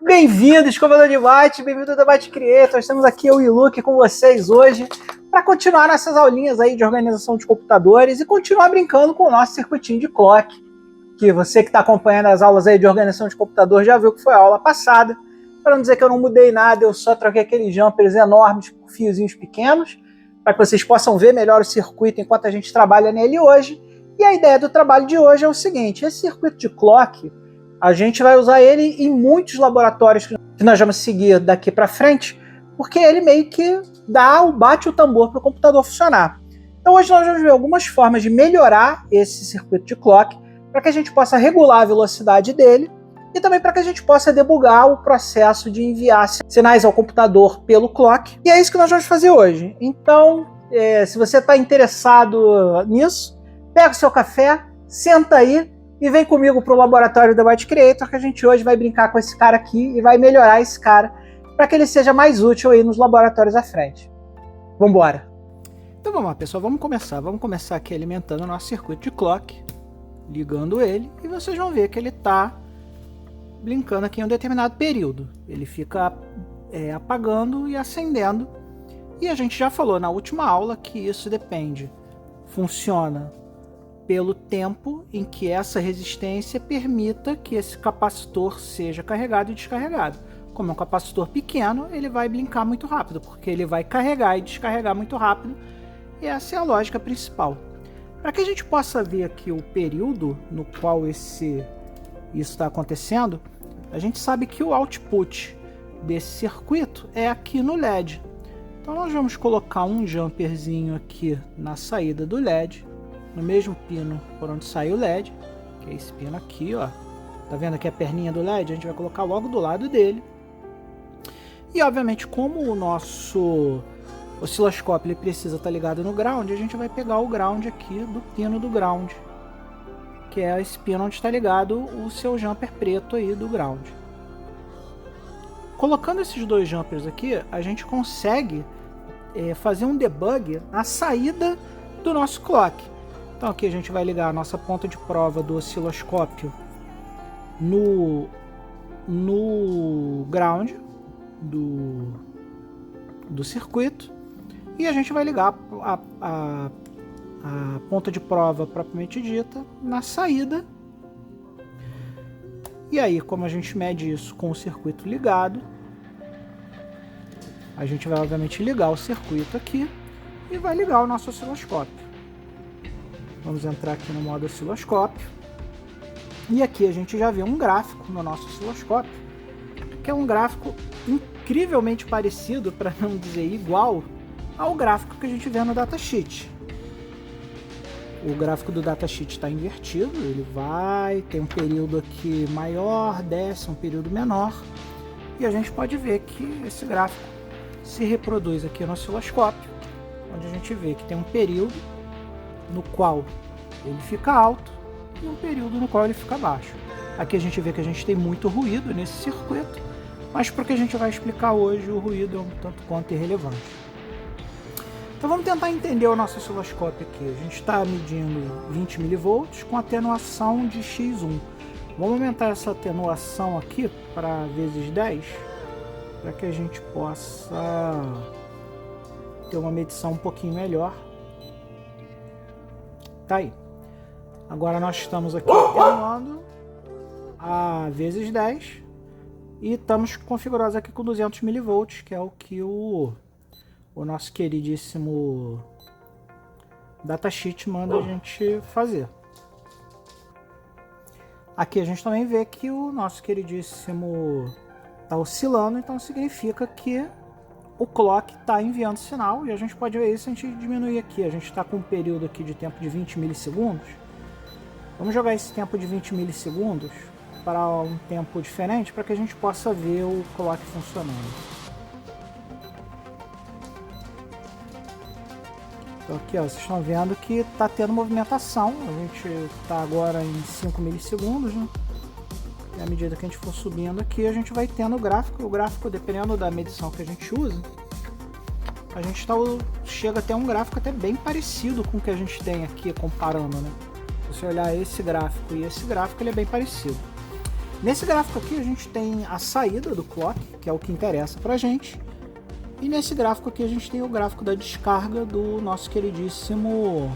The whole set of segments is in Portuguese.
Bem-vindo, Escovador de Byte, bem-vindo ao Debate Creator. Estamos aqui, eu e o Luke, com vocês hoje para continuar nossas aulinhas aí de organização de computadores e continuar brincando com o nosso circuitinho de clock, que você que está acompanhando as aulas aí de organização de computador já viu que foi a aula passada. Para não dizer que eu não mudei nada, eu só troquei aqueles jumpers enormes por fiozinhos pequenos, para que vocês possam ver melhor o circuito enquanto a gente trabalha nele hoje. E a ideia do trabalho de hoje é o seguinte: esse circuito de clock, a gente vai usar ele em muitos laboratórios que nós vamos seguir daqui para frente, porque ele meio que bate o tambor para o computador funcionar. Então hoje nós vamos ver algumas formas de melhorar esse circuito de clock para que a gente possa regular a velocidade dele e também para que a gente possa debugar o processo de enviar sinais ao computador pelo clock. E é isso que nós vamos fazer hoje. Então, se você está interessado nisso, pega o seu café, senta aí e vem comigo para o laboratório do Byte Creator, que a gente hoje vai brincar com esse cara aqui e vai melhorar esse cara para que ele seja mais útil aí nos laboratórios à frente. Vamos embora. Então vamos lá, pessoal, vamos começar aqui alimentando o nosso circuito de clock, ligando ele, e vocês vão ver que ele está brincando aqui em um determinado período. Ele fica apagando e acendendo, e a gente já falou na última aula que isso funciona pelo tempo em que essa resistência permita que esse capacitor seja carregado e descarregado. Como é um capacitor pequeno, ele vai brincar muito rápido, porque ele vai carregar e descarregar muito rápido, e essa é a lógica principal. Para que a gente possa ver aqui o período no qual isso está acontecendo, a gente sabe que o output desse circuito é aqui no LED. Então nós vamos colocar um jumperzinho aqui na saída do LED, no mesmo pino por onde sai o LED, que é esse pino aqui, ó. Tá vendo aqui a perninha do LED? A gente vai colocar logo do lado dele. E obviamente, como o nosso osciloscópio ele precisa estar ligado no ground, a gente vai pegar o ground aqui do pino do ground, que é esse pino onde está ligado o seu jumper preto aí do ground. Colocando esses dois jumpers aqui, a gente consegue fazer um debug na saída do nosso clock. Então aqui a gente vai ligar a nossa ponta de prova do osciloscópio no ground do circuito, e a gente vai ligar a ponta de prova propriamente dita na saída. E aí, como a gente mede isso com o circuito ligado, a gente vai obviamente ligar o circuito aqui e vai ligar o nosso osciloscópio. Vamos entrar aqui no modo osciloscópio, e aqui a gente já vê um gráfico no nosso osciloscópio, que é um gráfico incrivelmente parecido, para não dizer igual, ao gráfico que a gente vê no datasheet. O gráfico do datasheet está invertido, ele tem um período aqui maior, desce um período menor, e a gente pode ver que esse gráfico se reproduz aqui no osciloscópio, onde a gente vê que tem um período no qual ele fica alto e um período no qual ele fica baixo. Aqui a gente vê que a gente tem muito ruído nesse circuito, mas para o que a gente vai explicar hoje, o ruído é um tanto quanto irrelevante. Então vamos tentar entender o nosso osciloscópio aqui. A gente está medindo 20 mV com atenuação de X1. Vamos aumentar essa atenuação aqui para vezes 10, para que a gente possa ter uma medição um pouquinho melhor. Tá aí. Agora nós estamos aqui atenuando a vezes 10 e estamos configurados aqui com 200 mV, que é o que o nosso queridíssimo datasheet manda a gente fazer. Aqui a gente também vê que o nosso queridíssimo está oscilando, então significa que o clock está enviando sinal, e a gente pode ver isso se a gente diminuir aqui. A gente está com um período aqui de tempo de 20 milissegundos. Vamos jogar esse tempo de 20 milissegundos para um tempo diferente, para que a gente possa ver o clock funcionando. Então aqui, ó, vocês estão vendo que está tendo movimentação. A gente está agora em 5 milissegundos, né? E à medida que a gente for subindo aqui, a gente vai tendo o gráfico. O gráfico, dependendo da medição que a gente usa, a gente chega até um gráfico até bem parecido com o que a gente tem aqui, comparando, né? Se você olhar esse gráfico e esse gráfico, ele é bem parecido. Nesse gráfico aqui a gente tem a saída do clock, que é o que interessa pra gente. E nesse gráfico aqui a gente tem o gráfico da descarga do nosso queridíssimo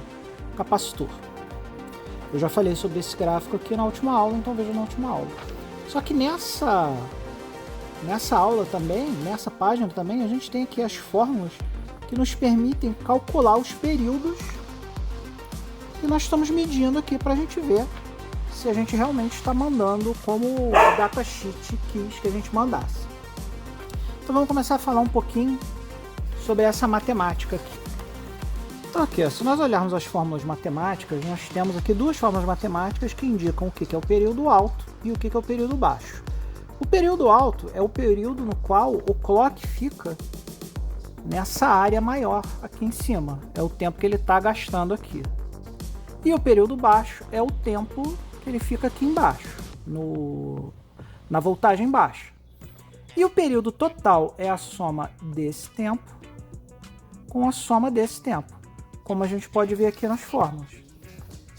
capacitor. Eu já falei sobre esse gráfico aqui na última aula, então veja na última aula. Só que nessa aula também, nessa página também, a gente tem aqui as fórmulas que nos permitem calcular os períodos que nós estamos medindo aqui para a gente ver se a gente realmente está mandando como o datasheet quis que a gente mandasse. Então vamos começar a falar um pouquinho sobre essa matemática aqui. Então aqui, ó, se nós olharmos as fórmulas matemáticas, nós temos aqui duas fórmulas matemáticas que indicam o que é o período alto e o que é o período baixo. O período alto é o período no qual o clock fica nessa área maior aqui em cima. É o tempo que ele está gastando aqui. E o período baixo é o tempo que ele fica aqui embaixo, na voltagem baixa. E o período total é a soma desse tempo com a soma desse tempo, como a gente pode ver aqui nas fórmulas.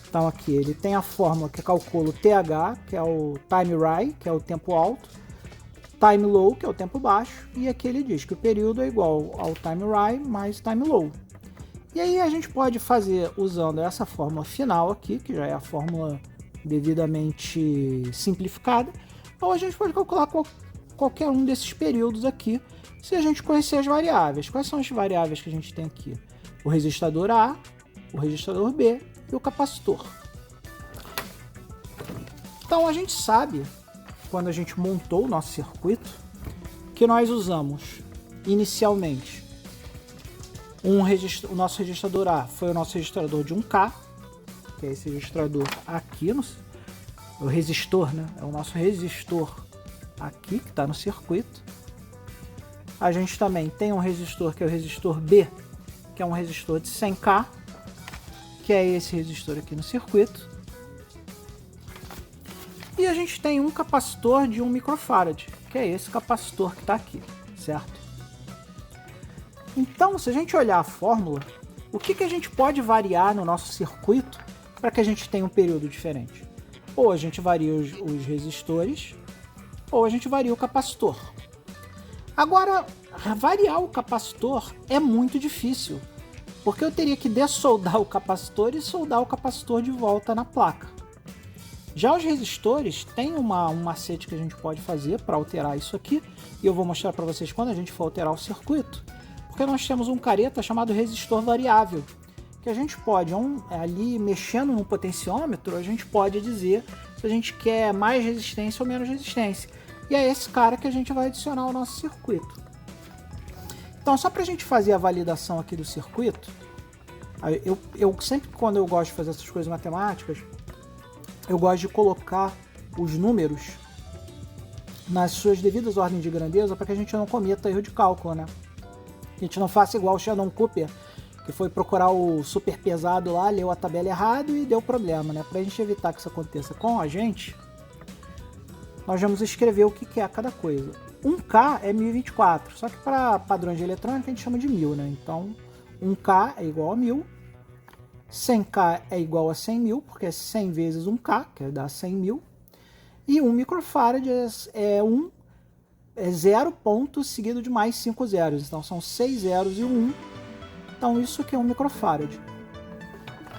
Então aqui ele tem a fórmula que calcula o TH, que é o time high, que é o tempo alto, time low, que é o tempo baixo, e aqui ele diz que o período é igual ao time high mais time low. E aí a gente pode fazer usando essa fórmula final aqui, que já é a fórmula devidamente simplificada, ou a gente pode calcular qualquer um desses períodos aqui, se a gente conhecer as variáveis. Quais são as variáveis que a gente tem aqui? O resistador A, o resistador B e o capacitor. Então a gente sabe, quando a gente montou o nosso circuito, que nós usamos inicialmente o nosso registrador A foi o nosso registrador de 1K, que é esse registrador aqui, o resistor, né? É o nosso resistor aqui que está no circuito. A gente também tem um resistor que é o resistor B, que é um resistor de 100K, que é esse resistor aqui no circuito. E a gente tem um capacitor de 1 microfarad, que é esse capacitor que está aqui, certo? Então, se a gente olhar a fórmula, o que a gente pode variar no nosso circuito para que a gente tenha um período diferente? Ou a gente varia os resistores, ou a gente varia o capacitor. Agora, variar o capacitor é muito difícil, porque eu teria que dessoldar o capacitor e soldar o capacitor de volta na placa. Já os resistores tem um macete que a gente pode fazer para alterar isso aqui, e eu vou mostrar para vocês quando a gente for alterar o circuito, porque nós temos um careta chamado resistor variável, que a gente pode, ali mexendo no potenciômetro, a gente pode dizer se a gente quer mais resistência ou menos resistência. E é esse cara que a gente vai adicionar ao nosso circuito. Então, só para a gente fazer a validação aqui do circuito, eu sempre, quando eu gosto de fazer essas coisas matemáticas, eu gosto de colocar os números nas suas devidas ordens de grandeza para que a gente não cometa erro de cálculo, né? A gente não faça igual o Sheldon Cooper, que foi procurar o super pesado lá, leu a tabela errado e deu problema, né? Para a gente evitar que isso aconteça com a gente, nós vamos escrever o que é cada coisa. 1K é 1024, só que para padrões de eletrônica a gente chama de 1000, né? Então, 1K é igual a 1000, 100K é igual a 100.000, porque é 100 vezes 1K, que dá 100.000, e 1 microfarad é 0 ponto seguido de mais 5 zeros, então são 6 zeros e 1, então isso aqui é 1 microfarad.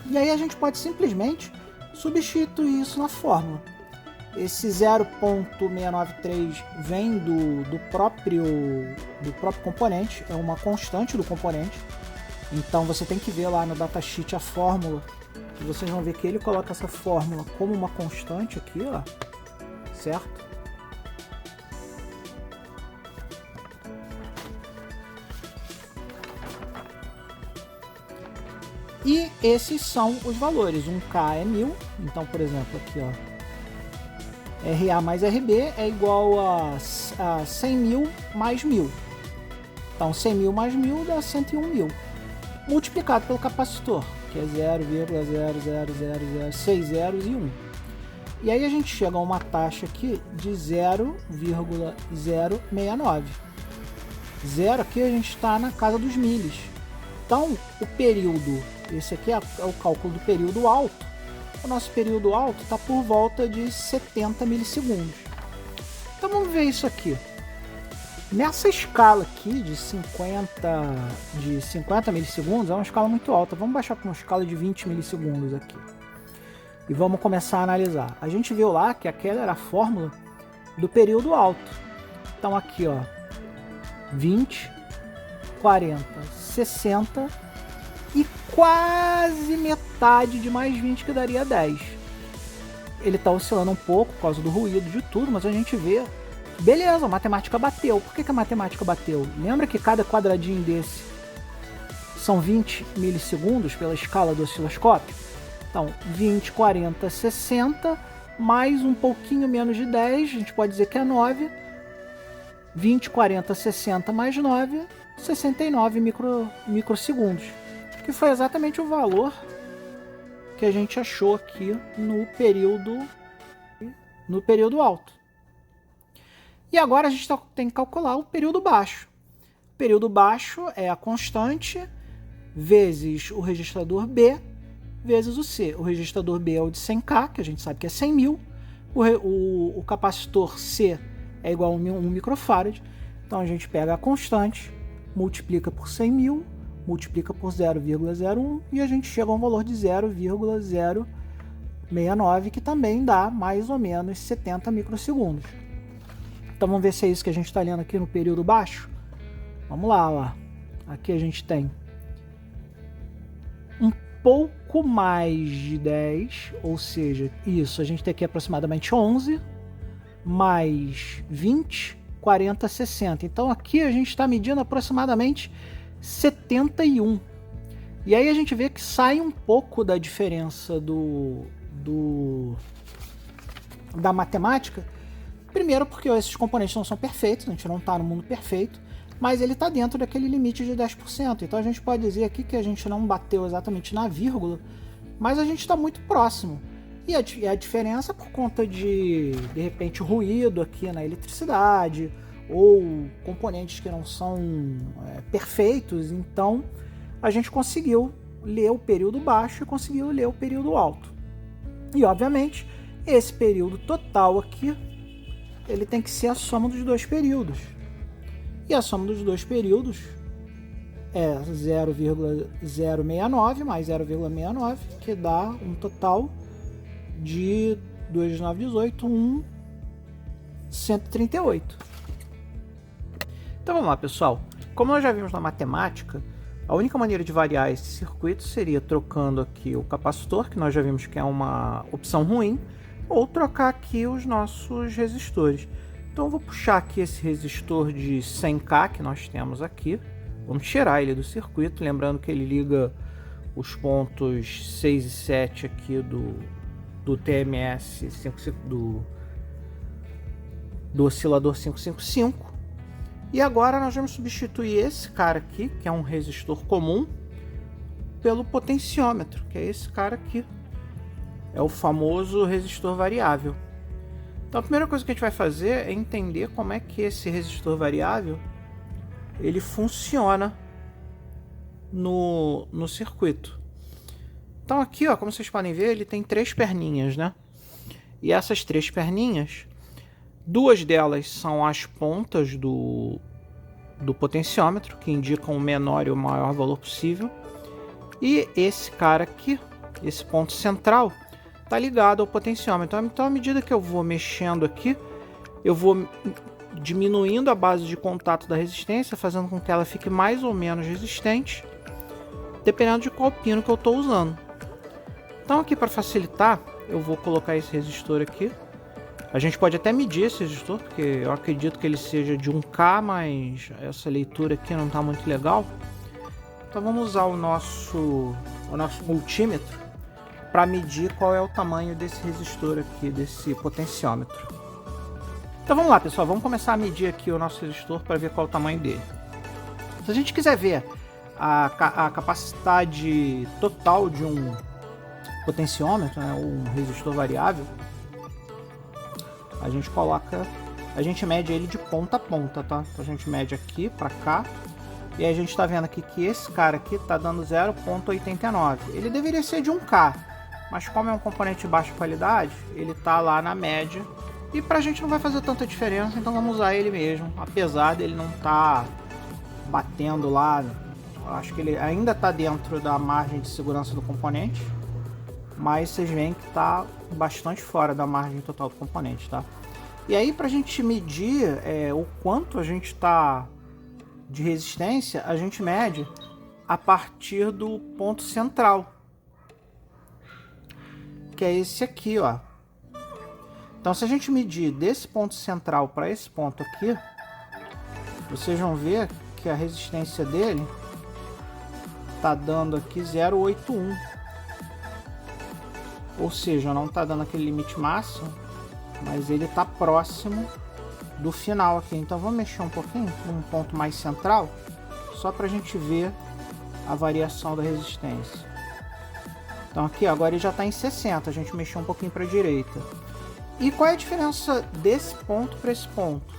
E aí a gente pode simplesmente substituir isso na fórmula. Esse 0.693 vem do próprio componente, é uma constante do componente, então você tem que ver lá no datasheet a fórmula, e vocês vão ver que ele coloca essa fórmula como uma constante aqui, ó, certo? E esses são os valores. 1K é 1000, então, por exemplo, aqui, ó, RA mais RB é igual a 100.000 mais 1000. Então, 100.000 mais 1000 dá 101.000. Multiplicado pelo capacitor, que é 0,00006 zeros e 1. E aí a gente chega a uma taxa aqui de 0,069. Zero aqui a gente está na casa dos milhas. Então, o período, esse aqui é o cálculo do período alto. O nosso período alto está por volta de 70 milissegundos. Então vamos ver isso aqui. Nessa escala aqui de 50 milissegundos, é uma escala muito alta. Vamos baixar para uma escala de 20 milissegundos aqui. E vamos começar a analisar. A gente viu lá que aquela era a fórmula do período alto. Então aqui, ó, 20, 40, 60 e quase metade de mais 20, que daria 10. Ele está oscilando um pouco por causa do ruído de tudo, mas a gente vê, beleza, a matemática bateu. Por que a matemática bateu? Lembra que cada quadradinho desse são 20 milissegundos pela escala do osciloscópio? Então, 20, 40, 60, mais um pouquinho menos de 10, a gente pode dizer que é 9. 20, 40, 60 mais 9, 69 microsegundos. Que foi exatamente o valor que a gente achou aqui no período alto. E agora a gente tem que calcular o período baixo. O período baixo é a constante vezes o registrador B vezes o C. O registrador B é o de 100K, que a gente sabe que é 100 mil. O capacitor C é igual a 1 microfarad. Então a gente pega a constante, multiplica por 100 mil, multiplica por 0,01 e a gente chega a um valor de 0,069, que também dá mais ou menos 70 microsegundos. Então vamos ver se é isso que a gente está lendo aqui no período baixo. Vamos lá, ó. Aqui a gente tem um pouco mais de 10, ou seja, isso, a gente tem aqui aproximadamente 11, mais 20, 40, 60. Então aqui a gente está medindo aproximadamente 71. E aí a gente vê que sai um pouco da diferença da matemática. Primeiro porque esses componentes não são perfeitos, a gente não está no mundo perfeito, mas ele está dentro daquele limite de 10%. Então a gente pode dizer aqui que a gente não bateu exatamente na vírgula, mas a gente está muito próximo. E a diferença é por conta de repente, ruído aqui na eletricidade, ou componentes que não são perfeitos. Então a gente conseguiu ler o período baixo e conseguiu ler o período alto. E obviamente esse período total aqui, ele tem que ser a soma dos dois períodos. E a soma dos dois períodos é 0,069 mais 0,69, que dá um total de 2 de 9, 18, 138. Então vamos lá, pessoal. Como nós já vimos na matemática, a única maneira de variar esse circuito seria trocando aqui o capacitor, que nós já vimos que é uma opção ruim, ou trocar aqui os nossos resistores. Então eu vou puxar aqui esse resistor de 100K que nós temos aqui. Vamos tirar ele do circuito, lembrando que ele liga os pontos 6 e 7 aqui do TMS do oscilador 555. E agora nós vamos substituir esse cara aqui, que é um resistor comum, pelo potenciômetro, que é esse cara aqui. É o famoso resistor variável. Então a primeira coisa que a gente vai fazer é entender como é que esse resistor variável ele funciona no circuito. Então aqui, ó, como vocês podem ver, ele tem 3 perninhas, né? E essas 3 perninhas, 2 delas são as pontas do potenciômetro, que indicam o menor e o maior valor possível. E esse cara aqui, esse ponto central, está ligado ao potenciômetro. Então, à medida que eu vou mexendo aqui, eu vou diminuindo a base de contato da resistência, fazendo com que ela fique mais ou menos resistente, dependendo de qual pino que eu estou usando. Então aqui, para facilitar, eu vou colocar esse resistor aqui. A gente pode até medir esse resistor, porque eu acredito que ele seja de 1K, mas essa leitura aqui não está muito legal. Então vamos usar o nosso multímetro para medir qual é o tamanho desse resistor aqui, desse potenciômetro. Então vamos lá, pessoal, vamos começar a medir aqui o nosso resistor para ver qual é o tamanho dele. Se a gente quiser ver a capacidade total de um potenciômetro, né, um resistor variável, a gente mede ele de ponta a ponta, tá? Então a gente mede aqui para cá, e aí a gente está vendo aqui que esse cara aqui está dando 0,89. Ele deveria ser de 1K, mas como é um componente de baixa qualidade, ele está lá na média E pra gente não vai fazer tanta diferença, então vamos usar ele mesmo, apesar dele não estar batendo lá. Eu acho que ele ainda está dentro da margem de segurança do componente, mas vocês veem que está bastante fora da margem total do componente, tá? E aí, para a gente medir o quanto a gente está de resistência, a gente mede a partir do ponto central, que é esse aqui, ó. Então, se a gente medir desse ponto central para esse ponto aqui, vocês vão ver que a resistência dele tá dando aqui 0,81, ou seja, não tá dando aquele limite máximo, mas ele tá próximo do final aqui. Então vamos mexer um pouquinho num ponto mais central, só para a gente ver a variação da resistência. Então aqui agora ele já está em 60, a gente mexeu um pouquinho para a direita. E qual é a diferença desse ponto para esse ponto?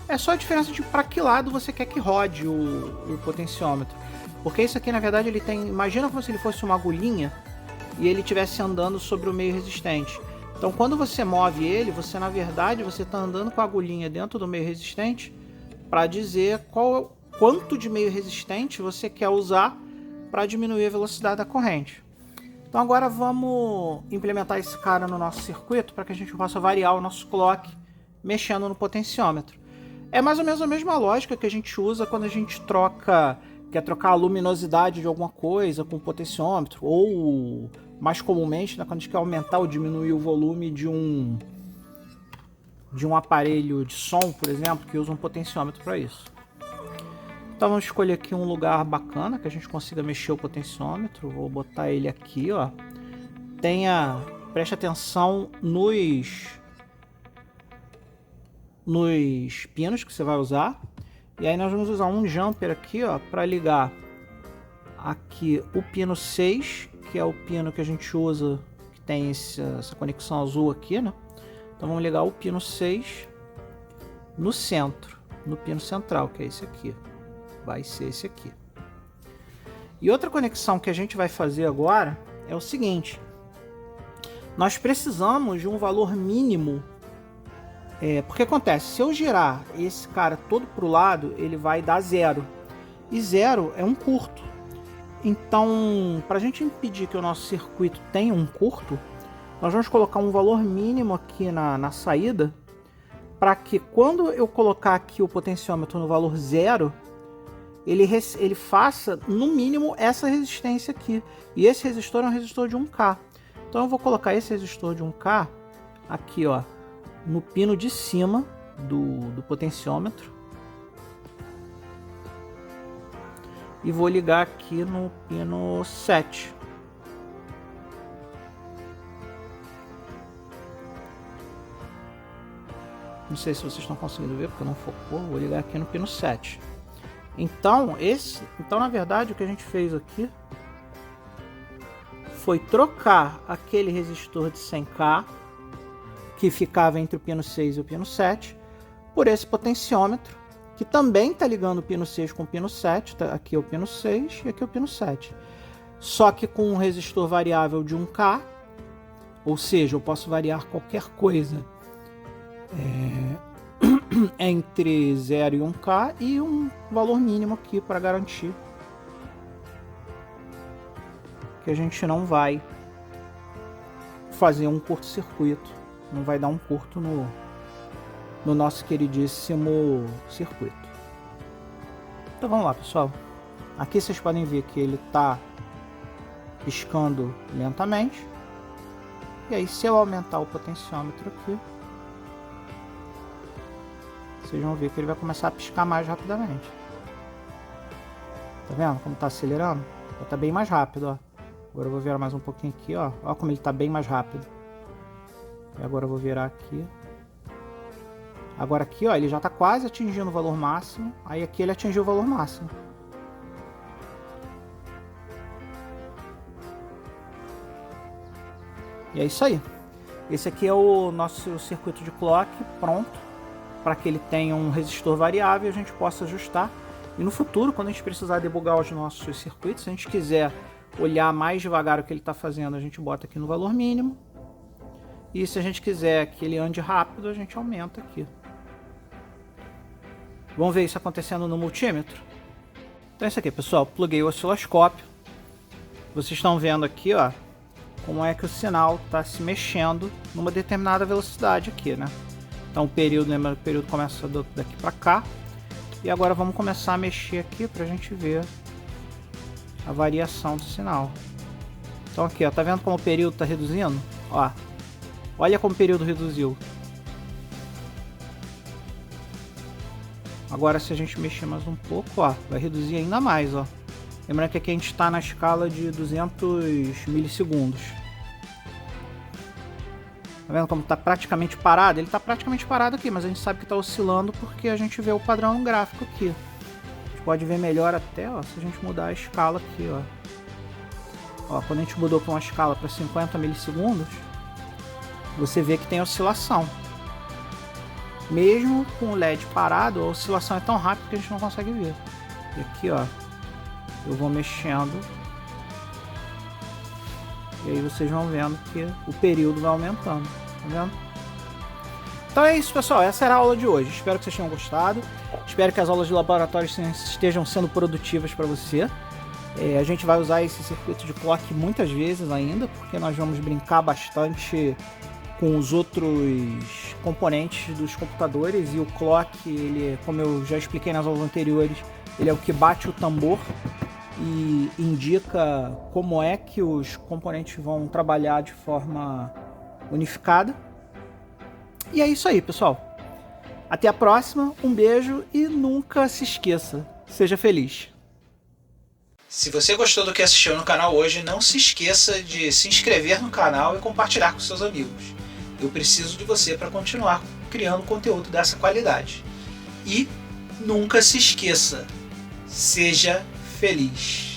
É só a diferença de para que lado você quer que rode o potenciômetro. Porque isso aqui, na verdade, ele tem... Imagina como se ele fosse uma agulhinha e ele estivesse andando sobre o meio resistente. Então, quando você move ele, você, na verdade, você está andando com a agulhinha dentro do meio resistente para dizer quanto de meio resistente você quer usar para diminuir a velocidade da corrente. Então, agora vamos implementar esse cara no nosso circuito para que a gente possa variar o nosso clock mexendo no potenciômetro. É mais ou menos a mesma lógica que a gente usa quando a gente quer trocar a luminosidade de alguma coisa com o potenciômetro, ou mais comumente, né, quando a gente quer aumentar ou diminuir o volume de um aparelho de som, por exemplo, que usa um potenciômetro para isso. Então vamos escolher aqui um lugar bacana que a gente consiga mexer o potenciômetro. Vou botar ele aqui, ó. Preste atenção nos pinos que você vai usar. E aí nós vamos usar um jumper aqui, ó, para ligar aqui o pino 6, que é o pino que a gente usa, que tem essa conexão azul aqui, né? Então vamos ligar o pino 6 no centro, no pino central, que é esse aqui. Vai ser esse aqui. E outra conexão que a gente vai fazer agora é o seguinte: nós precisamos de um valor mínimo. Porque acontece, se eu girar esse cara todo para o lado, ele vai dar 0. E 0 é um curto. Então, para a gente impedir que o nosso circuito tenha um curto, nós vamos colocar um valor mínimo aqui na saída, para que quando eu colocar aqui o potenciômetro no valor 0, ele faça no mínimo essa resistência aqui. E esse resistor é um resistor de 1K. Então eu vou colocar esse resistor de 1K aqui, ó, no pino de cima do potenciômetro, e vou ligar aqui no pino 7. Não sei se vocês estão conseguindo ver, porque não focou. Vou ligar aqui no pino 7. Então, na verdade, o que a gente fez aqui foi trocar aquele resistor de 100K que ficava entre o pino 6 e o pino 7, por esse potenciômetro, que também está ligando o pino 6 com o pino 7, tá? Aqui é o pino 6 e aqui é o pino 7. Só que com um resistor variável de 1K, ou seja, eu posso variar qualquer coisa entre 0 e 1K, e um valor mínimo aqui para garantir que a gente não vai fazer um curto-circuito. Não vai dar um curto no nosso queridíssimo circuito. Então vamos lá, pessoal. Aqui vocês podem ver que ele está piscando lentamente. E aí, se eu aumentar o potenciômetro aqui, vocês vão ver que ele vai começar a piscar mais rapidamente. Tá vendo como está acelerando? Está bem mais rápido, ó. Agora eu vou virar mais um pouquinho aqui, ó. Ó como ele está bem mais rápido. E agora eu vou virar aqui. Agora aqui, ó, ele já está quase atingindo o valor máximo. Aí aqui ele atingiu o valor máximo. E é isso aí. Esse aqui é o nosso circuito de clock pronto, para que ele tenha um resistor variável e a gente possa ajustar. E no futuro, quando a gente precisar debugar os nossos circuitos, se a gente quiser olhar mais devagar o que ele está fazendo, a gente bota aqui no valor mínimo. E se a gente quiser que ele ande rápido, a gente aumenta aqui. Vamos ver isso acontecendo no multímetro? Então é isso aqui, pessoal. Pluguei o osciloscópio. Vocês estão vendo aqui, ó, como é que o sinal está se mexendo numa determinada velocidade aqui, né? Então o período, lembra que o período começa daqui para cá. E agora vamos começar a mexer aqui para a gente ver a variação do sinal. Então aqui, ó, tá vendo como o período está reduzindo? Ó, olha como o período reduziu. Agora se a gente mexer mais um pouco, ó, vai reduzir ainda mais, ó. Lembrando que aqui a gente está na escala de 200 milissegundos. Tá vendo como está praticamente parado? Ele está praticamente parado aqui, mas a gente sabe que está oscilando porque a gente vê o padrão no gráfico aqui. A gente pode ver melhor até, ó, se a gente mudar a escala aqui, ó. Ó, quando a gente mudou para uma escala para 50 milissegundos, você vê que tem oscilação. Mesmo com o LED parado, a oscilação é tão rápida que a gente não consegue ver. E aqui, ó, eu vou mexendo. E aí vocês vão vendo que o período vai aumentando. Tá vendo? Então é isso, pessoal. Essa era a aula de hoje. Espero que vocês tenham gostado. Espero que as aulas de laboratório estejam sendo produtivas para você. A gente vai usar esse circuito de clock muitas vezes ainda, porque nós vamos brincar bastante com os outros componentes dos computadores. E o clock, ele, como eu já expliquei nas aulas anteriores, ele é o que bate o tambor e indica como é que os componentes vão trabalhar de forma unificada. E é isso aí, pessoal. Até a próxima, um beijo e nunca se esqueça, seja feliz. Se você gostou do que assistiu no canal hoje, não se esqueça de se inscrever no canal e compartilhar com seus amigos. Eu preciso de você para continuar criando conteúdo dessa qualidade. E nunca se esqueça, seja feliz.